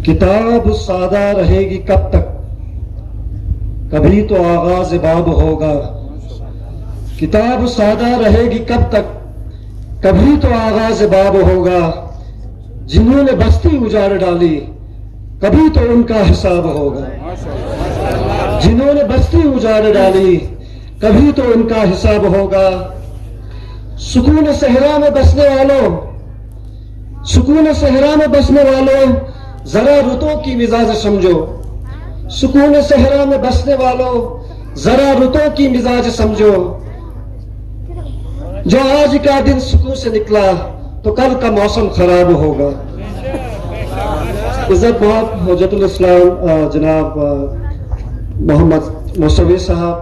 किताब सादा रहेगी कब तक, कभी तो आगाज बाब होगा। किताब सादा रहेगी कब तक, कभी तो आगाज बाब होगा। जिन्होंने बस्ती उजाड़ डाली, कभी तो उनका हिसाब होगा। जिन्होंने बस्ती उजाड़ डाली, कभी तो उनका हिसाब होगा। सुकून सहरा में बसने वालों, सुकून सहरा में बसने वालों, जरा रुतों की मिजाज समझो। सुकून सहरा में बसने वालों, जरा रुतों की मिजाज समझो। जो आज का दिन सुकून से निकला, तो कल का मौसम खराब होगा। इज्जत मोहब्बत हुज्जतुल इस्लाम जनाब मोहम्मद मौसवी साहब,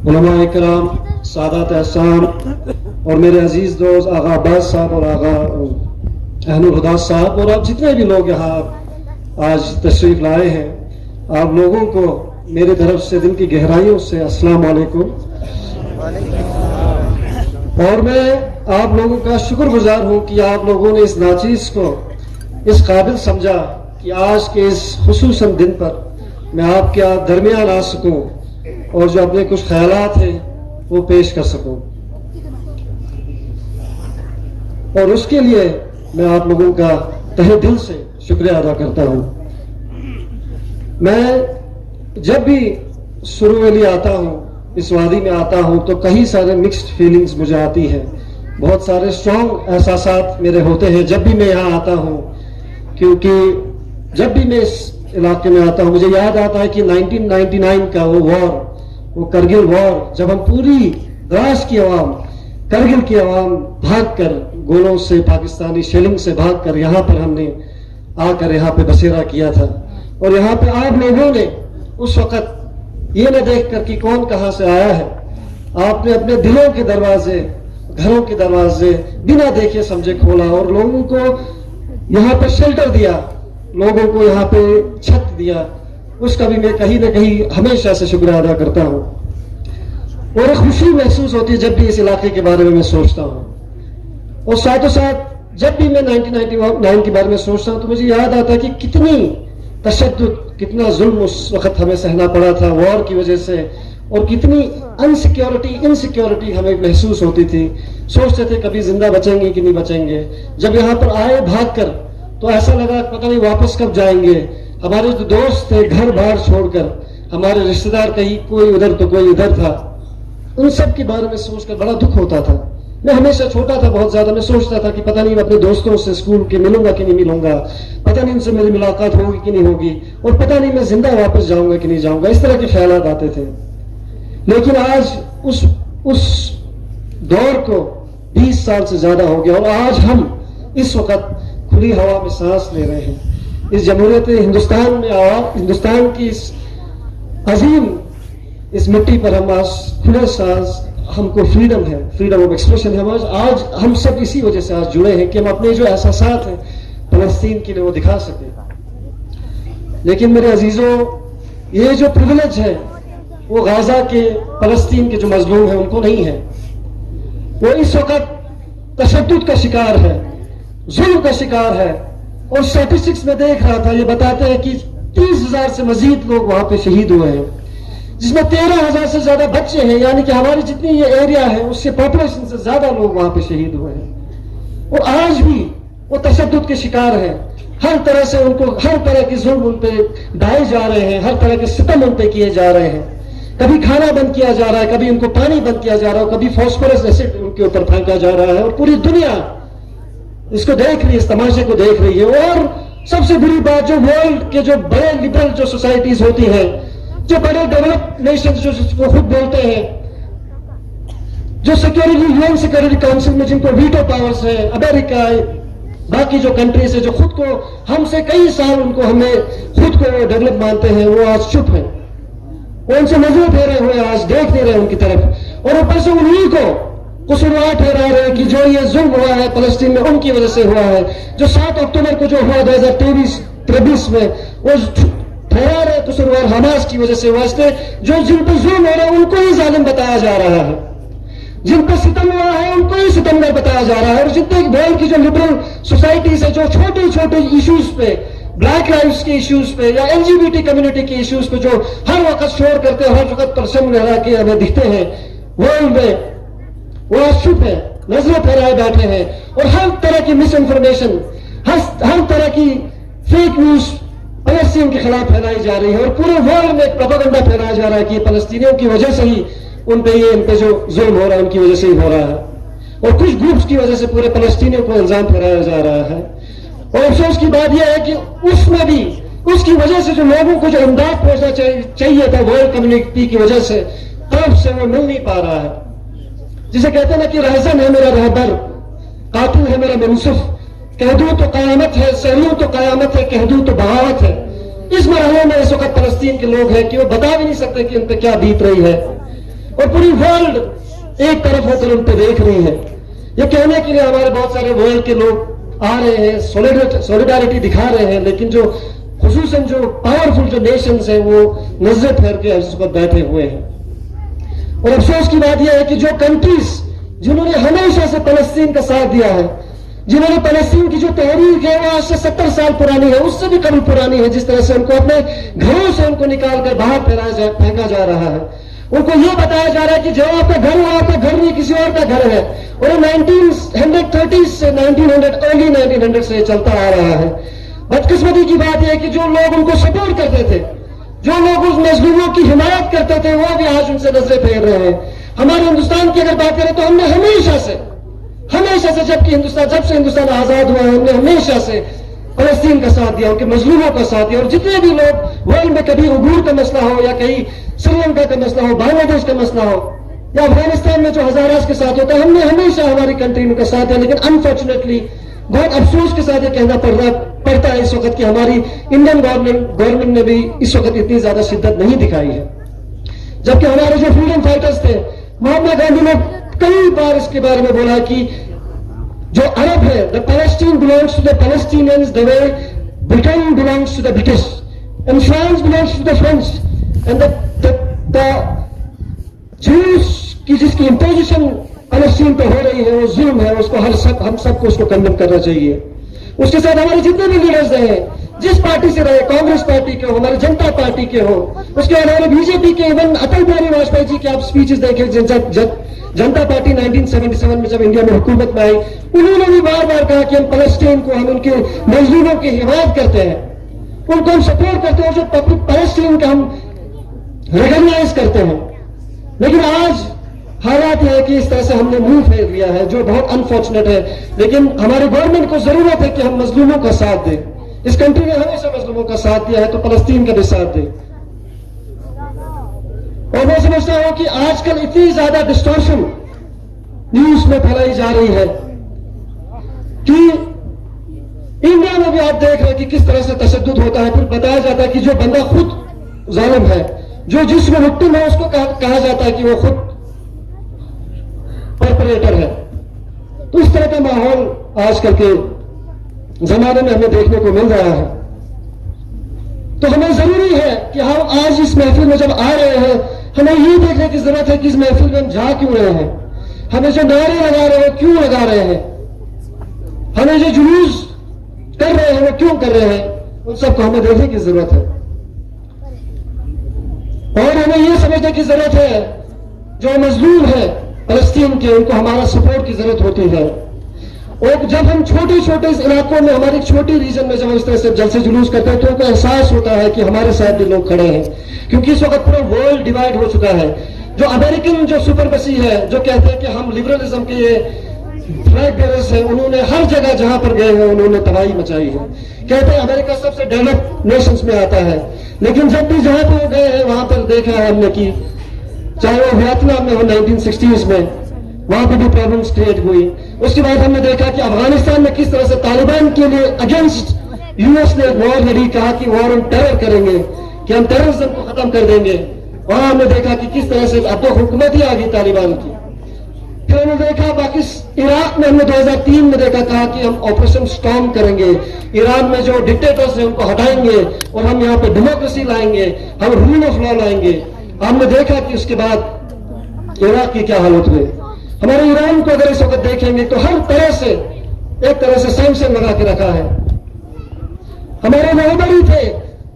उलमा इकराम, सादात एहसान और मेरे अजीज दोस्त आगा अब्बास साहब और आगा अहनुल हुदा साहब और आप जितने भी लोग यहाँ आज तशरीफ लाए हैं, आप लोगों को मेरी तरफ से दिल की गहराइयों से अस्सलाम वालेकुम। और मैं आप लोगों का शुक्रगुजार हूँ कि आप लोगों ने इस नाचीज को इस काबिल समझा कि आज के इस खुसूसन दिन पर मैं आपके दरमियान आ सकूं और जो अपने कुछ ख्यालात हैं वो पेश कर सकूं। और उसके लिए मैं आप लोगों का तहे दिल से शुक्रिया अदा करता हूं। मैं जब भी सुरवली आता हूं, इस वादी में आता हूं, तो कई सारे मिक्स्ड फीलिंग्स मुझे आती हैं। बहुत सारे स्ट्रॉन्ग एहसासात मेरे होते हैं जब भी मैं यहाँ आता हूं, क्योंकि जब भी मैं इस इलाके में आता हूं मुझे याद आता है कि 1999 का वो वॉर, वो करगिल वॉर, जब हम पूरी द्रास की आवाम, करगिल की आवाम भागकर गोलों से, पाकिस्तानी शेलिंग से भागकर यहाँ पर हमने आकर यहाँ पे बसेरा किया था। और यहाँ पे आप लोगों ने उस वक्त ये न देख कर कि कौन कहाँ से आया है, आपने अपने दिलों के दरवाजे, घरों के दरवाजे बिना देखे समझे खोला और लोगों को यहाँ पर शेल्टर दिया, लोगों को यहाँ पे छत दिया। उसका भी मैं कहीं ना कहीं हमेशा से शुक्रिया अदा करता हूँ और एक खुशी महसूस होती है जब भी इस इलाके के बारे में मैं सोचता हूँ। और साथों साथ जब भी मैं 1999 के बारे में सोचता हूँ तो मुझे याद आता है कि कितनी तशद्दुद, कितना जुल्म उस वक्त हमें सहना पड़ा था वॉर की वजह से, और कितनी इनसिक्योरिटी हमें महसूस होती थी। सोचते थे कभी जिंदा बचेंगे कि नहीं बचेंगे। जब यहाँ पर आए भागकर तो ऐसा लगा पता नहीं वापस कब जाएंगे। हमारे जो दोस्त थे घर बाहर छोड़कर, हमारे रिश्तेदार कहीं कोई उधर तो कोई इधर था, उन सब के बारे में सोचकर बड़ा दुख होता था। मैं हमेशा छोटा था बहुत ज्यादा, मैं सोचता था कि पता नहीं मैं अपने दोस्तों से स्कूल के मिलूंगा कि नहीं मिलूंगा, पता नहीं उनसे मेरी मुलाकात होगी कि नहीं होगी, और पता नहीं मैं जिंदा वापस जाऊंगा कि नहीं जाऊंगा। इस तरह के ख्यालात आते थे। लेकिन आज उस दौर को 20 साल से ज्यादा हो गया और आज हम इस वक्त खुली हवा में सांस ले रहे हैं। इस जमहूरियत हिंदुस्तान में हिंदुस्तान की इस अजीम इस मिट्टी पर हम आज खुले सांस, हमको फ्रीडम है, फ्रीडम ऑफ एक्सप्रेशन है। आज हम सब इसी वजह से आज जुड़े हैं कि हम अपने जो एहसासात हैं फलस्तीन के लिए वो दिखा सकें। लेकिन मेरे अजीजों, ये जो प्रिविलेज है वो गाजा के, फलस्तीन के जो मजलूम हैं उनको नहीं है। वो इस वक्त तशद्दुद का शिकार है, जुल्म का शिकार है। और स्टैटिस्टिक्स में देख रहा था, ये बताते हैं कि 30,000 से मजीद लोग वहां पे शहीद हुए हैं, जिसमें 13,000 से ज्यादा बच्चे हैं। यानी कि हमारी जितनी ये एरिया है उससे पॉपुलेशन से ज्यादा लोग वहां पे शहीद हुए हैं। और आज भी वो तशद्दुद के शिकार हैं। हर तरह से उनको, हर तरह के जुल्म उन पे ढाए जा रहे हैं, हर तरह के सितम उन पे किए जा रहे हैं। कभी खाना बंद किया जा रहा है, कभी उनको पानी बंद किया जा रहा है, कभी फास्फोरस एसिड उनके ऊपर फेंका जा रहा है। और पूरी दुनिया इसको देख रही है, इस तमाशे को देख रही है। और सबसे बड़ी बात, जो वर्ल्ड के जो बड़े लिबरल जो सोसाइटीज होती हैं, जो बड़े डेवलप नेशन जो खुद बोलते हैं, जो सिक्योरिटी, यूएन सिक्योरिटी काउंसिल में जिनको वीटो पावर्स है, अमेरिका, बाकी जो कंट्रीज है जो खुद को हमसे कई साल उनको हमें खुद को डेवलप मानते हैं, वो आज चुप है। वो उनसे नजर फेरे हुए आज देख नहीं रहे उनकी तरफ। और ऊपर से उन्हीं को कसूरवार ठहरा रहे हैं कि जो ये जुल्म हुआ है फलस्तीन में उनकी वजह से हुआ है। जो 7 अक्टूबर को जो हुआ 2023 में, वो ठहरा रहे कसूरवार हमास की वजह से हुआ। इसलिए जो जिन पर जुल्म हो रहा है उनको ही जालिम बताया जा रहा है, जिन पर सितम हुआ है उनको ही सितमगर बताया जा रहा है। और जितने वर्ल्ड की जो लिबरल सोसाइटीज है जो छोटे छोटे इश्यूज पे ब्लैक लाइव्स के इश्यूज पे या LGBT कम्युनिटी के इश्यूज पे जो हर वक्त शोर करते हैं, हर वक्त परचम लहरा के हमें दिखते हैं वर्ल्ड में, वो आज चुप है, नजरें फैलाए बैठे हैं और हर तरह की मिस इन्फॉर्मेशन, हर तरह की फेक न्यूज फलस्तीन के खिलाफ फैलाई जा रही है और पूरे वर्ल्ड में प्रोपेगेंडा फैलाया जा रहा है कि फलस्तीनियों की वजह से ही उन पे जो जुल्म हो रहा है उनकी वजह से ही हो रहा है और कुछ ग्रुप्स की वजह से पूरे फलस्तीनियों को इल्जाम ठहराया जा रहा है। और अफसोस की बात यह है कि उसमें भी उसकी वजह से जो लोगों को जो इमदाद पहुंचना चाहिए था वर्ल्ड कम्युनिटी की वजह से, तरफ से वो मिल नहीं पा रहा है। जिसे कहते हैं ना कि रहजन है मेरा रहबर, कातिल है मेरा मुनसिफ, कह दूं तो कयामत है, सहलूं तो कयामत है, कह दूं तो बगावत है। इस मरहले में इस वक्त फलस्तीन के लोग हैं कि वो बता भी नहीं सकते कि उन पर क्या बीत रही है और पूरी वर्ल्ड एक तरफ होकर उन पर देख रही है। ये कहने के लिए हमारे बहुत सारे वर्ल्ड के लोग आ रहे हैं, सॉलिडारिटी दिखा रहे हैं, लेकिन जो खुसूसन जो पावरफुल जो नेशंस हैं वो नजरें फेर के इस वक्त बैठे हुए हैं। और अफसोस की बात यह है कि जो कंट्रीज जिन्होंने हमेशा से फलस्तीन का साथ दिया है, जिन्होंने फलस्तीन की जो तहरीक है वो आज से 70 साल पुरानी है, उससे भी कभी पुरानी है, जिस तरह से उनको अपने घरों से उनको निकाल कर बाहर फेंका जा रहा है, उनको ये बताया जा रहा है कि जो आपका घर हो आपका घर नहीं किसी और का घर है। और 1930 से अर्ली 1900 से चलता आ रहा है। बदकिस्मती की बात यह है कि जो लोग उनको सपोर्ट करते थे, जो लोग उस मजलूमों की हिमायत करते थे, वो भी आज उनसे नजरें फेर रहे हैं। हमारे हिंदुस्तान की अगर बात करें तो हमने हमेशा से जब से हिंदुस्तान आजाद हुआ है, हमने हमेशा से फलस्तीन का साथ दिया, उनके मजलूमों का साथ दिया। और जितने भी लोग वर्ल्ड में कभी उगूर का मसला हो या कहीं श्रीलंका का मसला हो, बांग्लादेश का मसला हो या अफगानिस्तान में जो हजारास के साथ होता है, हमने हमेशा हमारी कंट्री में का साथ दिया। लेकिन अनफॉर्चुनेटली बहुत अफसोस के साथ ये कहना पड़ता है इस वक्त कि हमारी इंडियन गवर्नमेंट ने भी इस वक्त इतनी ज्यादा शिद्दत नहीं दिखाई है। जबकि हमारे जो फ्रीडम फाइटर्स थे, महात्मा गांधी ने कई बार इसके बारे में बोला कि जो अरब है, the Palestine belongs to the Palestinians the way Britain belongs to the British and France belongs to the French and the Jews की जिसकी इंपोजिशन फलस्तीन पे हो रही है वो जुल्म है, उसको हम सबको उसको कंडेम करना चाहिए। उसके साथ हमारे जितने भी लीडर्स रहे, जिस पार्टी से रहे, कांग्रेस पार्टी के हो, हमारे जनता पार्टी के हो, उसके बाद हमारे बीजेपी के, इवन अटल बिहारी वाजपेयी जी के आप स्पीचेस देखें, जनता पार्टी 1977 में जब इंडिया में हुकूमत में आई, उन्होंने भी बार बार कहा कि हम फलस्तीन को, हम उनके मजलूमों की हिमायत करते हैं, उनको हम सपोर्ट करते हैं, जो फलस्तीन का हम रिकॉग्नाइज करते हैं। लेकिन आज हालात है कि इस तरह से हमने मुंह फेर लिया है, जो बहुत अनफॉर्चुनेट है। लेकिन हमारी गवर्नमेंट को जरूरत है कि हम मजलूमों का साथ दें। इस कंट्री ने हमेशा मजलूमों का साथ दिया है, तो फलस्तीन का भी साथ दें। और मैं समझता हूं कि आजकल इतनी ज्यादा डिस्टॉर्शन न्यूज में फैलाई जा रही है कि इंडिया में भी आप देख रहे हैं कि किस तरह से तशद्दुद होता है। फिर बताया जाता है कि जो बंदा खुद जालिम है, जो जिसमें विक्टिम है, उसको कहा जाता है कि वो खुद परपरेटर है। तो इस तरह का माहौल आजकल के जमाने में हमें देखने को मिल रहा है। तो हमें जरूरी है कि हम आज इस महफिल में जब आ रहे हैं, हमें ये देखने की जरूरत है कि इस महफिल में हम जा क्यों रहे हैं, हमें जो नारे लगा रहे हैं क्यों लगा रहे हैं, हमें जो जुलूस कर रहे हैं वो क्यों कर रहे हैं, उन सबको हमें देखने की जरूरत है। और हमें ये समझने की जरूरत है जो मजलूम है फलस्तीन के, उनको हमारा सपोर्ट की जरूरत होती है। और जब हम छोटे छोटे इलाकों में, हमारी छोटी रीजन में जब हम इस तरह से जलसे जुलूस करते हैं, तो उनको एहसास होता है कि हमारे साथ भी लोग खड़े हैं। क्योंकि इस वक्त पूरा वर्ल्ड डिवाइड हो चुका है। जो अमेरिकन जो सुपरबसी है, जो कहते हैं कि हम लिबरलिज्म के ये फ्लैग बेयरर्स हैं, उन्होंने हर जगह जहां पर गए हैं उन्होंने तबाही मचाई है। कहते हैं अमेरिका सबसे डेवलप नेशंस में आता है, लेकिन जब भी जहां पर गए हैं वहां पर देखा है हमने कि चाहे वो वियतनाम में हो 1960s में, वहां पर भी प्रॉब्लम्स क्रिएट हुई। उसके बाद हमने देखा कि अफगानिस्तान में किस तरह से तालिबान के लिए अगेंस्ट यूएस ने वॉर लड़ी, कहा कि वॉर ऑन टेरर करेंगे, कि हम टेररिज्म को खत्म कर देंगे। वहां हमने देखा कि किस तरह से अब तो हुकूमत ही आ गई तालिबान की। फिर हमने देखा पाकिस्तान, इराक में हमने 2003 में देखा, कहा कि हम ऑपरेशन स्टॉर्म करेंगे, ईरान में जो डिक्टेटर्स हैं उनको हटाएंगे और हम यहाँ पे डेमोक्रेसी लाएंगे, हम रूल ऑफ लॉ लाएंगे। हमने देखा कि उसके बाद इराक की क्या हालत हुई। हमारे ईरान को अगर इस वक्त देखेंगे तो हर तरह से एक तरह से सैंक्शन लगा के रखा है। हमारे राहबरी थे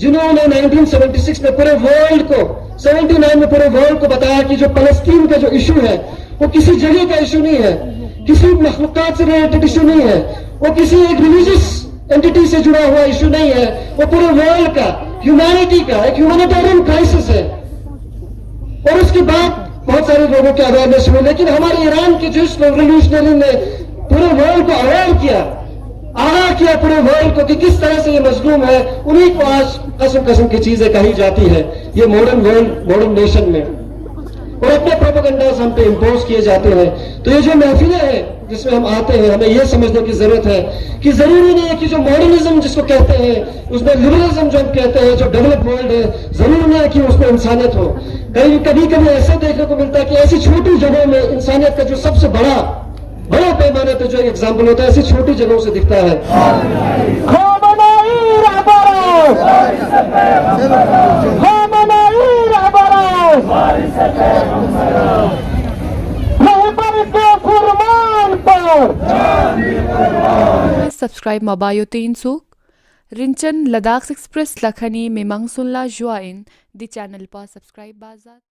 जिन्होंने 1976 में पूरे वर्ल्ड को, 79 में पूरे वर्ल्ड को बताया कि जो फलस्तीन का जो इशू है वो किसी जगह का इशू नहीं है, किसी मखलूकात से रिलेटेड इशू नहीं है, वो किसी एक रिलीजियस एंटिटी से जुड़ा हुआ इशू नहीं है, वो पूरे वर्ल्ड का, ह्यूमैनिटी का एक ह्यूमैनिटेरियन क्राइसिस है। और उसके बाद बहुत सारे लोगों के अवेयरनेस हुए, लेकिन हमारे ईरान के जिस रेवोल्यूशनरी ने पूरे वर्ल्ड को अवेयर किया, आगाह किया पूरे वर्ल्ड को कि किस तरह से ये मजलूम है, उन्हीं को आज कसम कसम की चीजें कही जाती है ये मॉडर्न वर्ल्ड, मॉडर्न नेशन में, और अपने प्रोपेगेंडास हम पे इम्पोज किए जाते हैं। तो ये जो महफिलें हैं जिसमें हम आते हैं, हमें ये समझने की जरूरत है कि जरूरी नहीं है कि जो मॉडर्निज्म जिसको कहते हैं, उसमें लिबरलिज्म जो हम कहते हैं, जो डेवलप वर्ल्ड है, जरूरी नहीं है कि उसमें इंसानियत हो। कभी कभी ऐसा देखने को मिलता है कि ऐसी छोटी जगहों में इंसानियत का जो सबसे बड़ा पैमाने पे जो एग्जाम्पल होता है, ऐसी छोटी जगहों से दिखता है। Subscribe Mabayo Tinsuk, Rinchen Ladakh Express Lakhani Memang Sunla Join, the channel pa subscribe bazat.